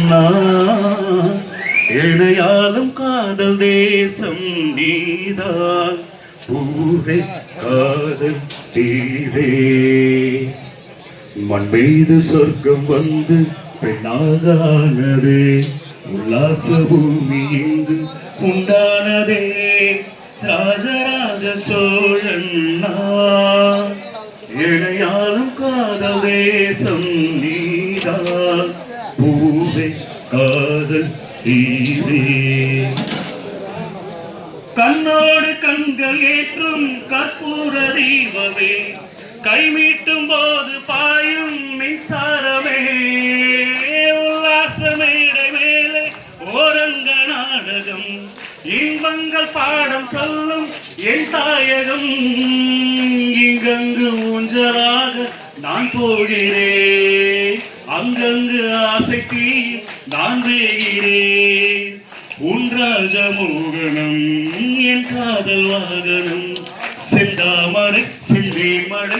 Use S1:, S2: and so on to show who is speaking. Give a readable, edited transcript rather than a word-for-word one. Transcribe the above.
S1: நான் இணையாலும் காதல் தேசம் நீதான் பூவே காதல் தீவே மண் மீது சொர்க்கம் வந்து பெண்ணாக ஆனதே உல்லாச பூமி இங்கு உண்டானதே ராஜராஜ சோழன் நான் இணையாலும் காதல் தேசம் நீதான் பூவே காதல் தீவே கண்ணோடு கண்கள் ஏற்றும் கற்பூர தீபமே கைமீட்டும் போது பாயும் மின்சாரமே உல்லாச மேடை மேலே ஓரங்க நாடகம் இன்பங்கள் பாடம் சொல்லும் என் தாயகம் இங்கங்கு ஊஞ்சலாக நான் போகிறேன் அங்கங்கு ஆசைக்கு நான் வேகிறேன் உன் ராஜமோகனம் என் காதல் வாகனம் செந்தாமரை செந்தை மழை